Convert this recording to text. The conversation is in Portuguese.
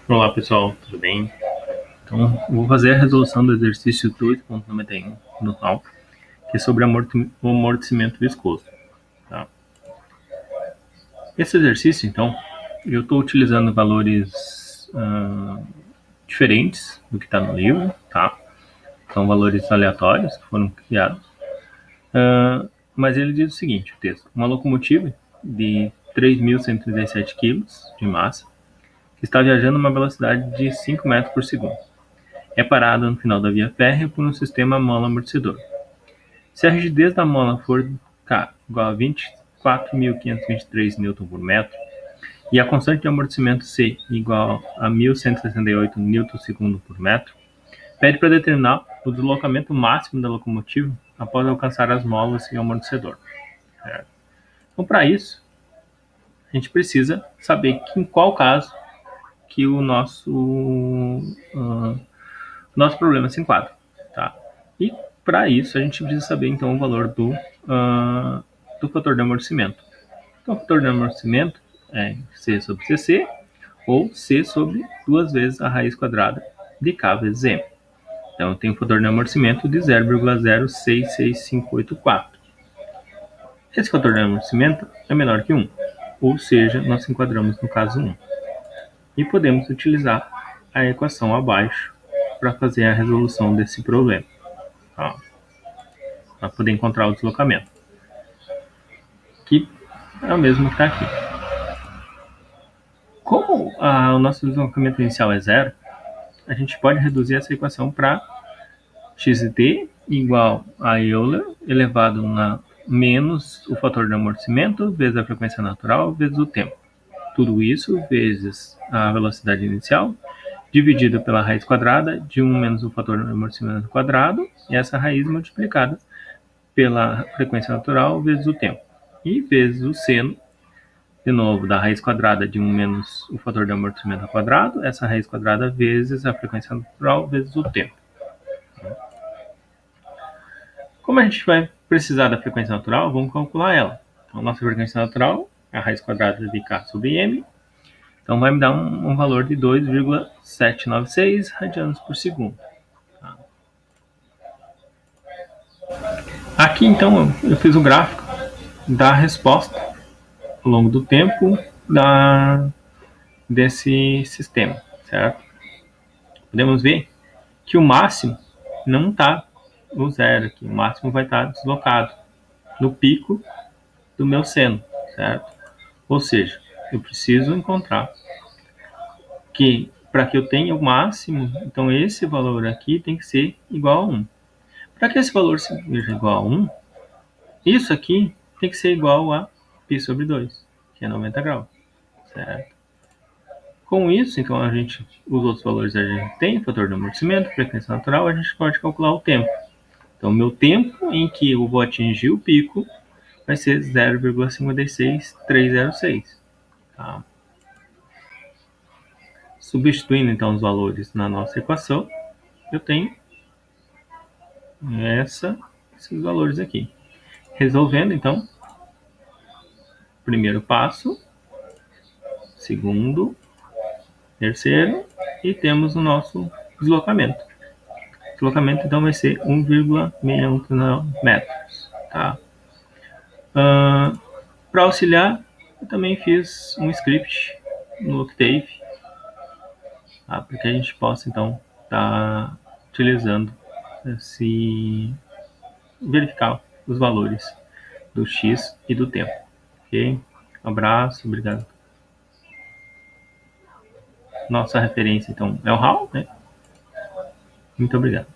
Olá pessoal, tudo bem? Então, eu vou fazer a resolução do exercício 2.91 no RAL, que é sobre o amortecimento viscoso. Tá? Esse exercício, então, eu estou utilizando valores diferentes do que está no livro, tá? São valores aleatórios que foram criados. Mas ele diz o seguinte, o texto: uma locomotiva de 3.137 kg de massa, que está viajando a uma velocidade de 5 metros por segundo. É parada no final da via férrea por um sistema mola-amortecedor. Se a rigidez da mola for K igual a 24.523 Nm por metro e a constante de amortecimento C igual a 1.168 Nm por metro, pede para determinar o deslocamento máximo da locomotiva após alcançar as molas e o amortecedor. Então, para isso, a gente precisa saber em qual caso que o nosso problema se enquadra. Tá? E para isso a gente precisa saber então o valor do fator de amortecimento. Então o fator de amortecimento é C sobre CC ou C sobre 2 vezes a raiz quadrada de K vezes M. Então eu tenho um fator de amortecimento de 0,066584. Esse fator de amortecimento é menor que 1, ou seja, nós enquadramos no caso 1. E podemos utilizar a equação abaixo para fazer a resolução desse problema. Tá? Para poder encontrar o deslocamento, que é o mesmo que está aqui. Como o nosso deslocamento inicial é zero, a gente pode reduzir essa equação para x de t igual a Euler elevado a menos o fator de amortecimento vezes a frequência natural vezes o tempo. Tudo isso vezes a velocidade inicial dividido pela raiz quadrada de 1 menos o fator de amortecimento quadrado, e essa raiz multiplicada pela frequência natural vezes o tempo, e vezes o seno, de novo, da raiz quadrada de 1 menos o fator de amortecimento ao quadrado, essa raiz quadrada vezes a frequência natural vezes o tempo. Como a gente vai precisar da frequência natural, vamos calcular ela. Então, nossa frequência natural é a raiz quadrada de K sobre M, então vai me dar um valor de 2,796 radianos por segundo. Tá? Aqui, então, eu fiz o gráfico da resposta ao longo do tempo desse sistema, certo? Podemos ver que o máximo não está no zero aqui, o máximo vai estar deslocado no pico do meu seno, certo? Ou seja, eu preciso encontrar que, para que eu tenha o máximo, então esse valor aqui tem que ser igual a 1. Para que esse valor seja igual a 1, isso aqui tem que ser igual a π sobre 2, que é 90 graus, certo? Com isso, então, os outros valores a gente tem, fator de amortecimento, frequência natural, a gente pode calcular o tempo. Então, meu tempo em que eu vou atingir o pico vai ser 0,56306. Tá? Substituindo, então, os valores na nossa equação, eu tenho esses valores aqui. Resolvendo, então, primeiro passo, segundo, terceiro, e temos o nosso deslocamento. O deslocamento, então, vai ser 1,61 metros. Tá? Para auxiliar, eu também fiz um script no Octave, tá? Para que a gente possa, então, estar utilizando verificar os valores do x e do tempo. Ok? Um abraço, obrigado. Nossa referência, então, é o RAL, né? Muito obrigado.